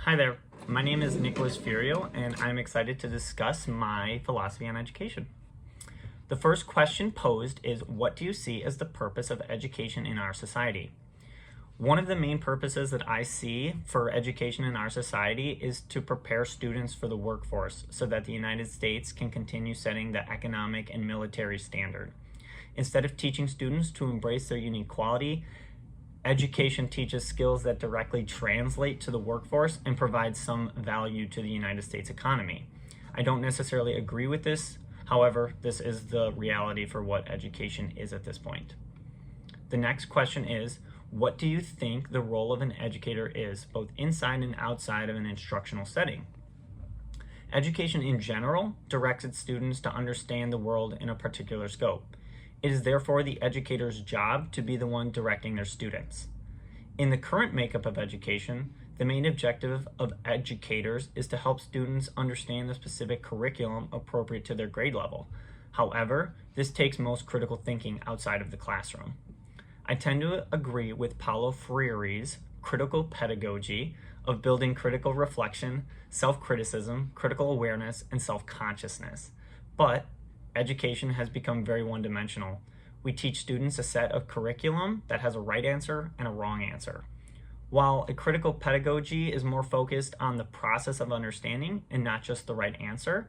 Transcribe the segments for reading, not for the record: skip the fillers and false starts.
Hi there, my name is Nicholas Furio, and I'm excited to discuss my philosophy on education. The first question posed is, what do you see as the purpose of education in our society? One of the main purposes that I see for education in our society is to prepare students for the workforce so that the United States can continue setting the economic and military standard. Instead of teaching students to embrace their unique quality, education teaches skills that directly translate to the workforce and provide some value to the United States economy. I don't necessarily agree with this. However, this is the reality for what education is at this point. The next question is, what do you think the role of an educator is, both inside and outside of an instructional setting? Education in general directs its students to understand the world in a particular scope. It is therefore the educator's job to be the one directing their students. In the current makeup of education, the main objective of educators is to help students understand the specific curriculum appropriate to their grade level. However, this takes most critical thinking outside of the classroom. I tend to agree with Paulo Freire's critical pedagogy of building critical reflection, self-criticism, critical awareness, and self-consciousness. But education has become very one-dimensional. We teach students a set of curriculum that has a right answer and a wrong answer. While a critical pedagogy is more focused on the process of understanding and not just the right answer,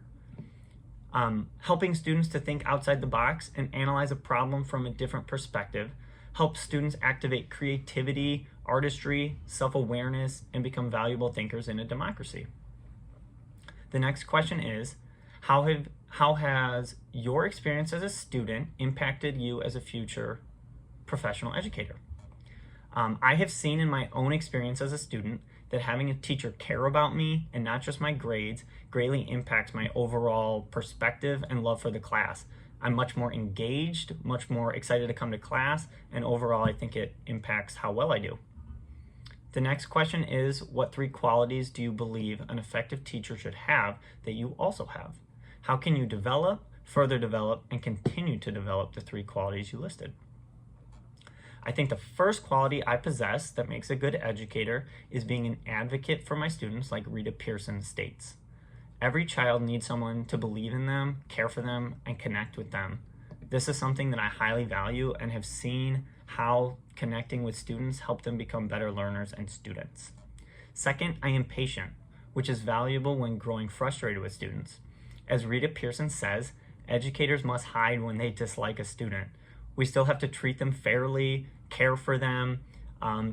helping students to think outside the box and analyze a problem from a different perspective helps students activate creativity, artistry, self-awareness, and become valuable thinkers in a democracy. The next question is, how has your experience as a student impacted you as a future professional educator? I have seen in my own experience as a student that having a teacher care about me and not just my grades greatly impacts my overall perspective and love for the class. I'm much more engaged, much more excited to come to class, and overall I think it impacts how well I do. The next question is, what 3 qualities do you believe an effective teacher should have that you also have? How can you develop, further develop, and continue to develop the 3 qualities you listed? I think the first quality I possess that makes a good educator is being an advocate for my students, like Rita Pierson states. Every child needs someone to believe in them, care for them, and connect with them. This is something that I highly value and have seen how connecting with students help them become better learners and students. Second, I am patient, which is valuable when growing frustrated with students. As Rita Pierson says, educators must hide when they dislike a student. We still have to treat them fairly, care for them,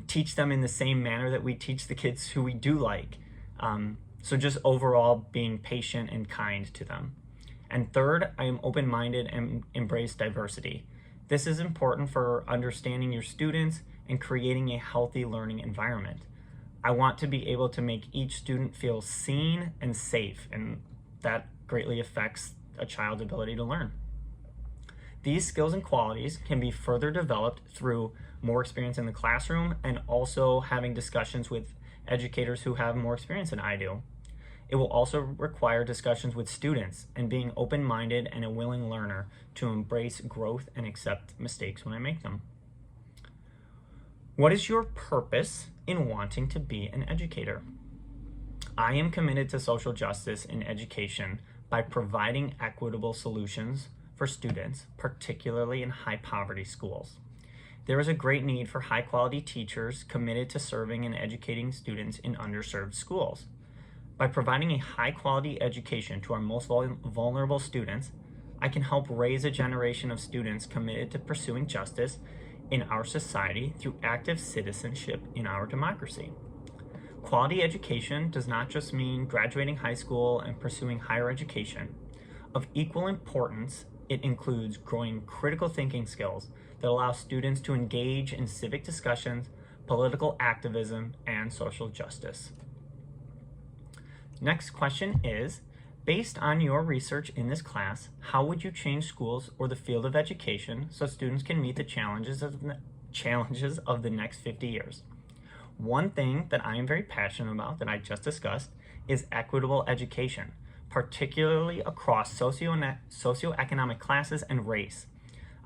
teach them in the same manner that we teach the kids who we do like. So just overall being patient and kind to them. And third, I am open-minded and embrace diversity. This is important for understanding your students and creating a healthy learning environment. I want to be able to make each student feel seen and safe, and that greatly affects a child's ability to learn. These skills and qualities can be further developed through more experience in the classroom and also having discussions with educators who have more experience than I do. It will also require discussions with students and being open-minded and a willing learner to embrace growth and accept mistakes when I make them. What is your purpose in wanting to be an educator? I am committed to social justice in education by providing equitable solutions for students, particularly in high poverty schools. There is a great need for high quality teachers committed to serving and educating students in underserved schools. By providing a high quality education to our most vulnerable students, I can help raise a generation of students committed to pursuing justice in our society through active citizenship in our democracy. Quality education does not just mean graduating high school and pursuing higher education. Of equal importance, it includes growing critical thinking skills that allow students to engage in civic discussions, political activism, and social justice. Next question is, based on your research in this class, how would you change schools or the field of education so students can meet the challenges of the next 50 years? One thing that I am very passionate about that I just discussed is equitable education, particularly across socioeconomic classes and race.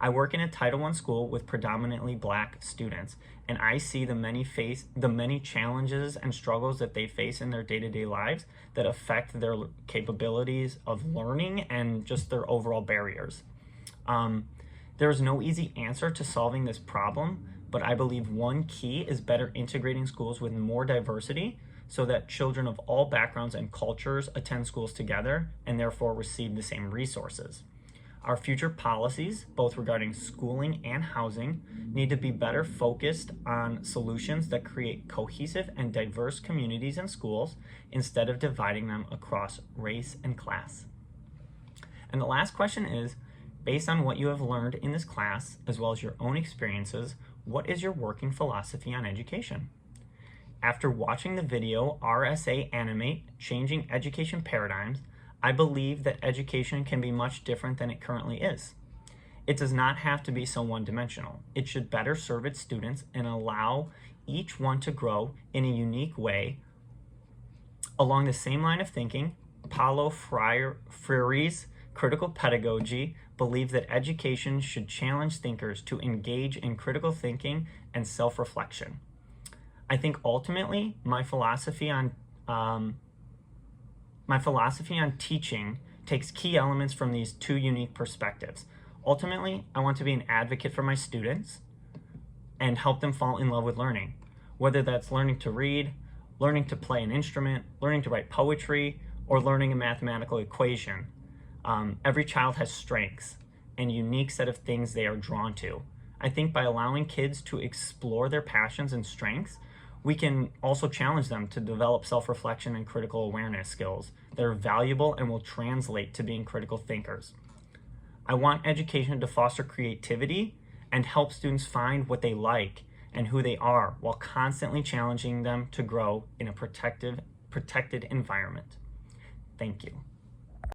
I work in a Title I school with predominantly Black students, and I see the many challenges and struggles that they face in their day-to-day lives that affect their capabilities of learning and just their overall barriers. There's no easy answer to solving this problem, but I believe one key is better integrating schools with more diversity so that children of all backgrounds and cultures attend schools together and therefore receive the same resources. Our future policies, both regarding schooling and housing, need to be better focused on solutions that create cohesive and diverse communities and schools instead of dividing them across race and class. And the last question is, based on what you have learned in this class, as well as your own experiences, what is your working philosophy on education? After watching the video RSA Animate, Changing Education Paradigms, I believe that education can be much different than it currently is. It does not have to be so one-dimensional. It should better serve its students and allow each one to grow in a unique way. Along the same line of thinking, Paulo Freire's critical pedagogy believes that education should challenge thinkers to engage in critical thinking and self-reflection. I think ultimately my philosophy on teaching takes key elements from these two unique perspectives. Ultimately, I want to be an advocate for my students and help them fall in love with learning, whether that's learning to read, learning to play an instrument, learning to write poetry, or learning a mathematical equation. Every child has strengths and a unique set of things they are drawn to. I think by allowing kids to explore their passions and strengths, we can also challenge them to develop self-reflection and critical awareness skills that are valuable and will translate to being critical thinkers. I want education to foster creativity and help students find what they like and who they are while constantly challenging them to grow in a protected environment. Thank you.